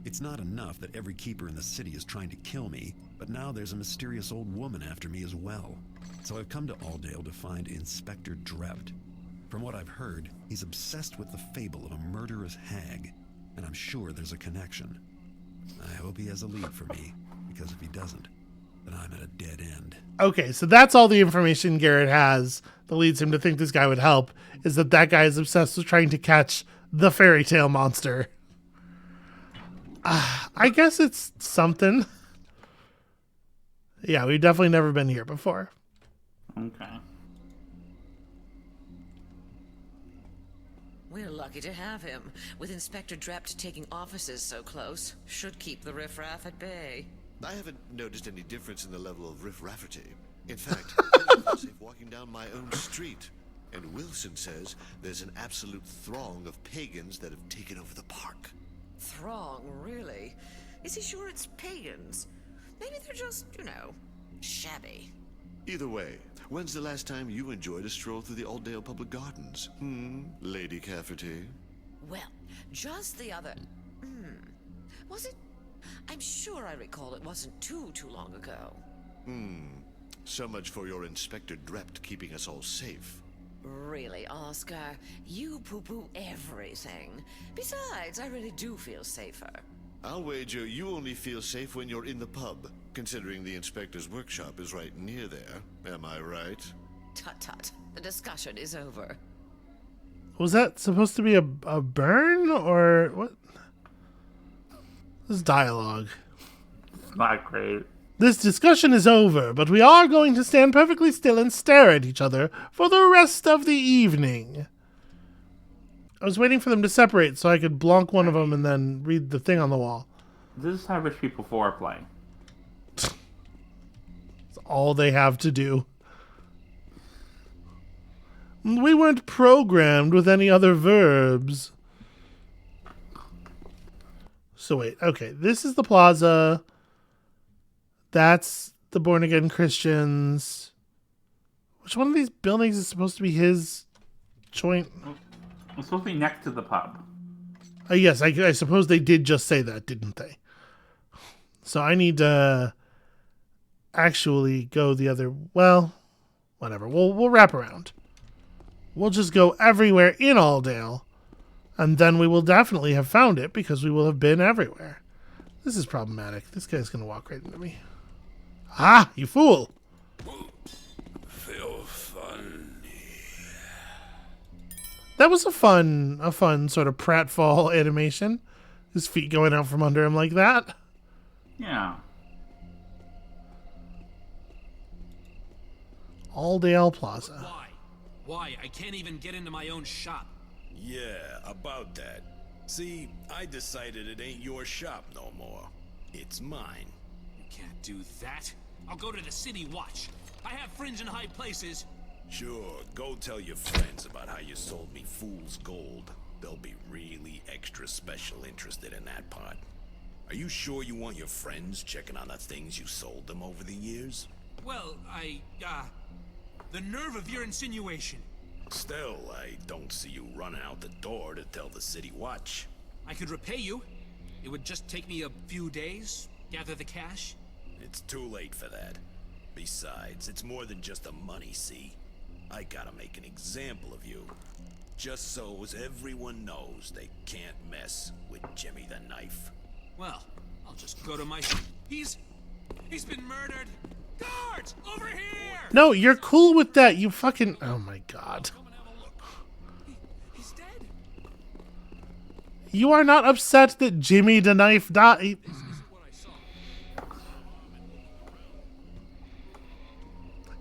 It's not enough that every keeper in the city is trying to kill me, but now there's a mysterious old woman after me as well. So I've come to Alldale to find Inspector Drept. From what I've heard, he's obsessed with the fable of a murderous hag, and I'm sure there's a connection. I hope he has a lead for me, because if he doesn't, then I'm at a dead end. Okay, so that's all the information Garrett has that leads him to think this guy would help, is that guy is obsessed with trying to catch the fairy tale monster. I guess it's something. Yeah, we've definitely never been here before. Okay. We're lucky to have him. With Inspector Drept taking offices so close, should keep the riffraff at bay. I haven't noticed any difference in the level of riff-rafferty. In fact, I'm safe walking down my own street. And Wilson says there's an absolute throng of pagans that have taken over the park. Throng, really? Is he sure it's pagans? Maybe they're just, shabby. Either way, when's the last time you enjoyed a stroll through the Alldale Public Gardens? Lady Cafferty? Well, just the other... Was it? I'm sure I recall it wasn't too long ago. So much for your Inspector Drept keeping us all safe. Really, Oscar? You poo-poo everything. Besides, I really do feel safer. I'll wager you only feel safe when you're in the pub, considering the inspector's workshop is right near there. Am I right? Tut-tut. The discussion is over. Was that supposed to be a burn, or what? This is dialogue. Not great. This discussion is over, but we are going to stand perfectly still and stare at each other for the rest of the evening. I was waiting for them to separate so I could blonk one of them and then read the thing on the wall. This is how rich people foreplay. It's all they have to do. We weren't programmed with any other verbs. So wait, okay, this is the plaza. That's the Born Again Christians. Which one of these buildings is supposed to be his joint? It's supposed to be next to the pub. Yes, I suppose they did just say that, didn't they? So I need to actually go the other... Well, whatever. We'll wrap around. We'll just go everywhere in Alldale, and then we will definitely have found it because we will have been everywhere. This is problematic. This guy's going to walk right into me. Ah, you fool! Feel fun. That was a fun sort of pratfall animation. His feet going out from under him like that. Yeah. Alldale Plaza. Why? I can't even get into my own shop. Yeah, about that. See, I decided it ain't your shop no more. It's mine. You can't do that. I'll go to the city watch. I have friends in high places. Sure, go tell your friends about how you sold me fool's gold. They'll be really extra special interested in that part. Are you sure you want your friends checking on the things you sold them over the years? Well, the nerve of your insinuation. Still, I don't see you running out the door to tell the city watch. I could repay you. It would just take me a few days, gather the cash. It's too late for that. Besides, it's more than just the money, see? I gotta make an example of you. Just so as everyone knows they can't mess with Jimmy the Knife. Well, I'll just go to my... He's been murdered! Guards! Over here! No, you're cool with that. You fucking... Oh my god. Come and have a look. He's dead. You are not upset that Jimmy the Knife died.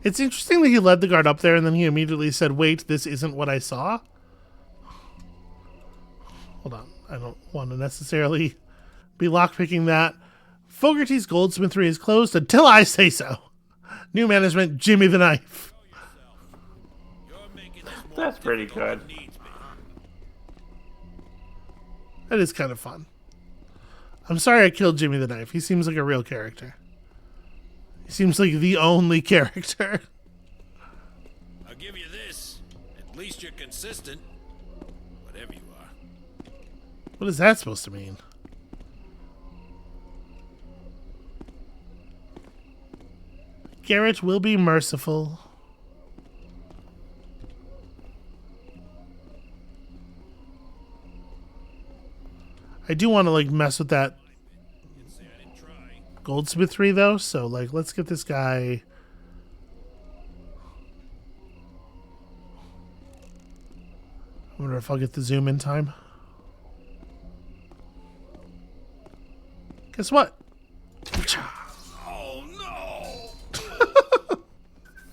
It's interesting that he led the guard up there and then he immediately said, wait, this isn't what I saw. Hold on. I don't want to necessarily be lockpicking that. Fogarty's goldsmithery is closed until I say so. New management, Jimmy the Knife. That's pretty good. That is kind of fun. I'm sorry I killed Jimmy the Knife. He seems like a real character. He seems like the only character. I'll give you this. At least you're consistent. Whatever you are. What is that supposed to mean? Garrett will be merciful. I do want to like mess with that goldsmithery though, so like let's get this guy. I wonder if I'll get the zoom in time. Guess what? Oh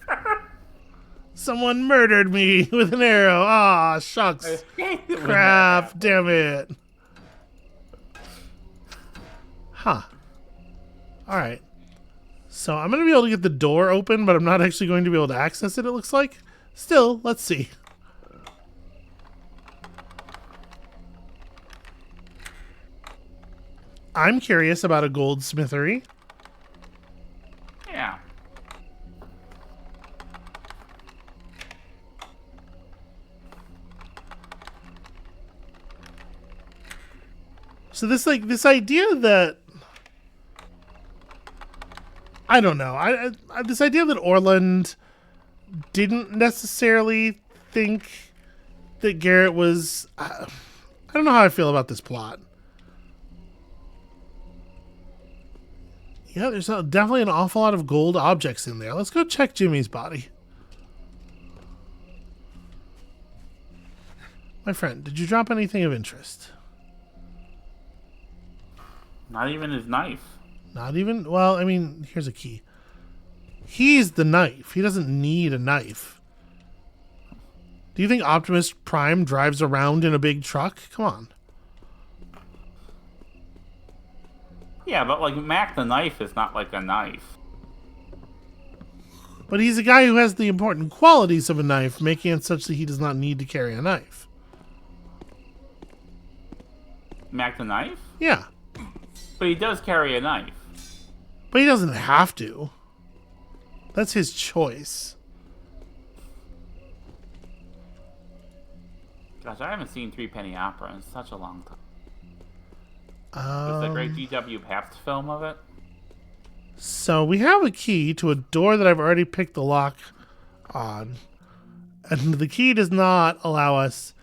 no! Someone murdered me with an arrow. Ah, shucks. Crap, damn it. Huh. Alright. So I'm going to be able to get the door open, but I'm not actually going to be able to access it, it looks like. Still, let's see. I'm curious about a goldsmithery. Yeah. So this idea that I don't know. I this idea that Orland didn't necessarily think that Garrett was I don't know how I feel about this plot. Yeah, there's definitely an awful lot of gold objects in there. Let's go check Jimmy's body. My friend, did you drop anything of interest? Not even his knife. Not even? Well, I mean, here's a key. He's the knife. He doesn't need a knife. Do you think Optimus Prime drives around in a big truck? Come on. Yeah, but like Mac the knife is not like a knife. But he's a guy who has the important qualities of a knife, making it such that he does not need to carry a knife. Mac the knife? Yeah. But he does carry a knife. But he doesn't have to. That's his choice. Gosh, I haven't seen Three Penny Opera in such a long time. It's a great G.W. Pabst film of it. So we have a key to a door that I've already picked the lock on. And the key does not allow us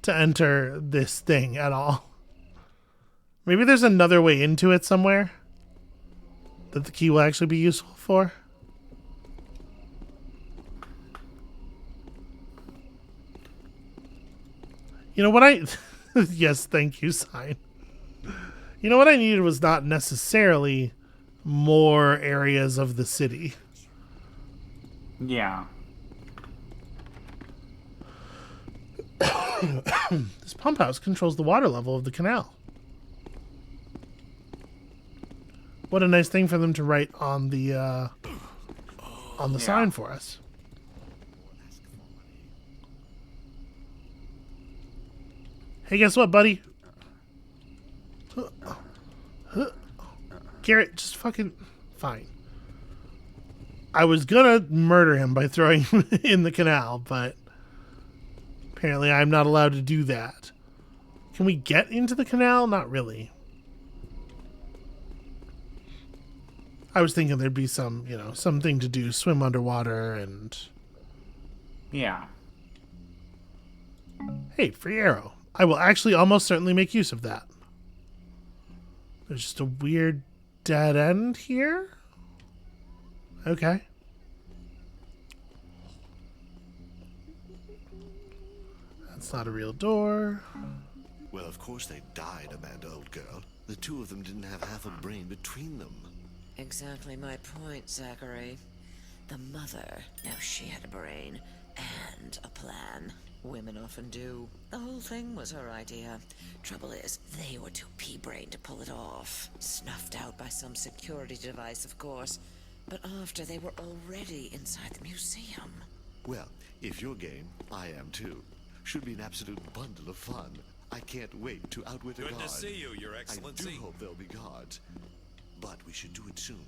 to enter this thing at all. Maybe there's another way into it somewhere that the key will actually be useful for. You know what I... Yes, thank you, sign. You know what I needed was not necessarily more areas of the city. Yeah. This pump house controls the water level of the canal. What a nice thing for them to write on the sign for us. Hey, guess what, buddy? Garrett, just fucking fine. I was gonna murder him by throwing him in the canal, but apparently I'm not allowed to do that. Can we get into the canal? Not really. I was thinking there'd be some, something to do, swim underwater and... Yeah. Hey, free arrow. I will actually almost certainly make use of that. There's just a weird dead end here? Okay. That's not a real door. Well, of course they died, Amanda, old girl. The two of them didn't have half a brain between them. Exactly my point, Zachary. The mother, now she had a brain and a plan. Women often do. The whole thing was her idea. Trouble is, they were too pea-brained to pull it off. Snuffed out by some security device, of course. But after they were already inside the museum. Well, if you're game, I am too. Should be an absolute bundle of fun. I can't wait to outwit a guard. Good to see you, Your Excellency. I do hope there'll be guards. But we should do it soon,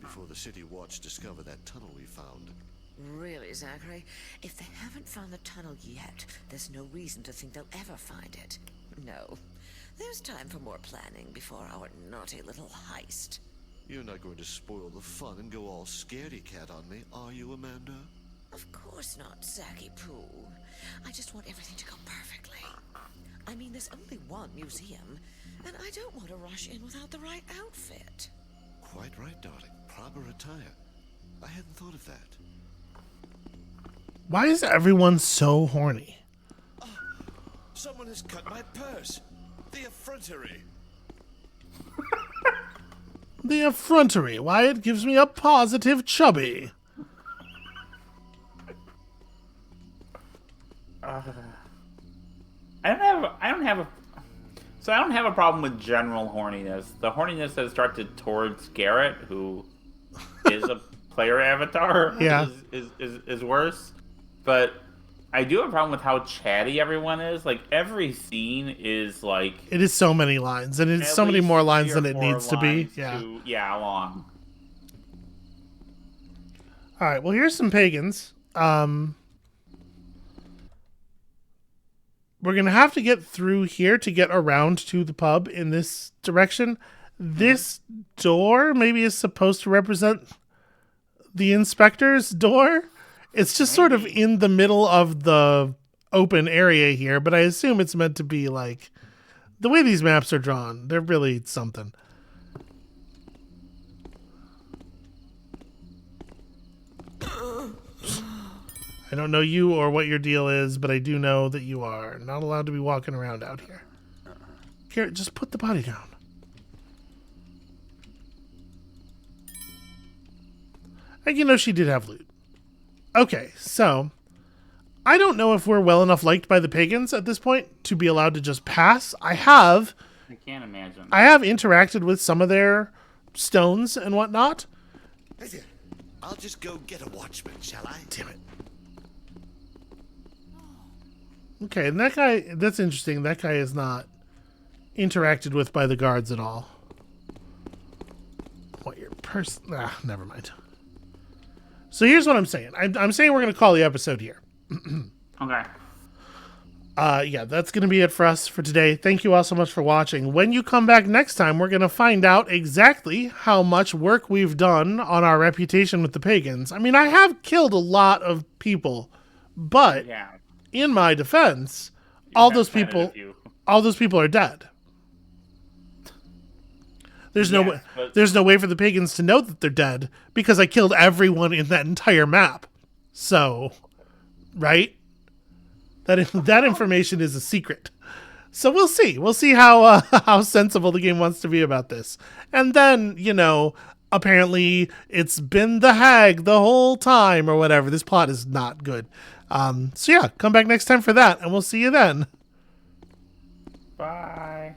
before the City Watch discover that tunnel we found. Really, Zachary? If they haven't found the tunnel yet, there's no reason to think they'll ever find it. No. There's time for more planning before our naughty little heist. You're not going to spoil the fun and go all scaredy-cat on me, are you, Amanda? Of course not, Zacky Poo. I just want everything to go perfectly. I mean, there's only one museum, and I don't want to rush in without the right outfit. Quite right, darling. Proper attire. I hadn't thought of that. Why is everyone so horny? Someone has cut my purse. The effrontery. The effrontery. Why, it gives me a positive chubby. I don't have a problem with general horniness. The horniness that is directed towards Garrett, who is a player avatar, yeah, is worse. But I do have a problem with how chatty everyone is. Like, every scene is like... It is so many lines, and it's so many more lines than it needs to be. Yeah, long. All right, well, here's some pagans. We're going to have to get through here to get around to the pub in this direction. This door maybe is supposed to represent the inspector's door. It's just sort of in the middle of the open area here, but I assume it's meant to be like... The way these maps are drawn, they're really something. I don't know you or what your deal is, but I do know that you are not allowed to be walking around out here. Garrett, just put the body down. And you know she did have loot. Okay, so I don't know if we're well enough liked by the pagans at this point to be allowed to just pass. I can't imagine. I have interacted with some of their stones and whatnot. I'll just go get a watchman, shall I? Damn it. Okay, and that guy, that's interesting. That guy is not interacted with by the guards at all. What, your person? Ah, never mind. So here's what I'm saying. I'm saying we're going to call the episode here. Okay. Yeah, that's going to be it for us for today. Thank you all so much for watching. When you come back next time, we're going to find out exactly how much work we've done on our reputation with the pagans. I mean, I have killed a lot of people, but in my defense, all those people are dead. There's no way for the pagans to know that they're dead because I killed everyone in that entire map. So, right? That information is a secret. So we'll see. We'll see how sensible the game wants to be about this. And then, you know, apparently it's been the hag the whole time or whatever. This plot is not good. So yeah, come back next time for that and we'll see you then. Bye.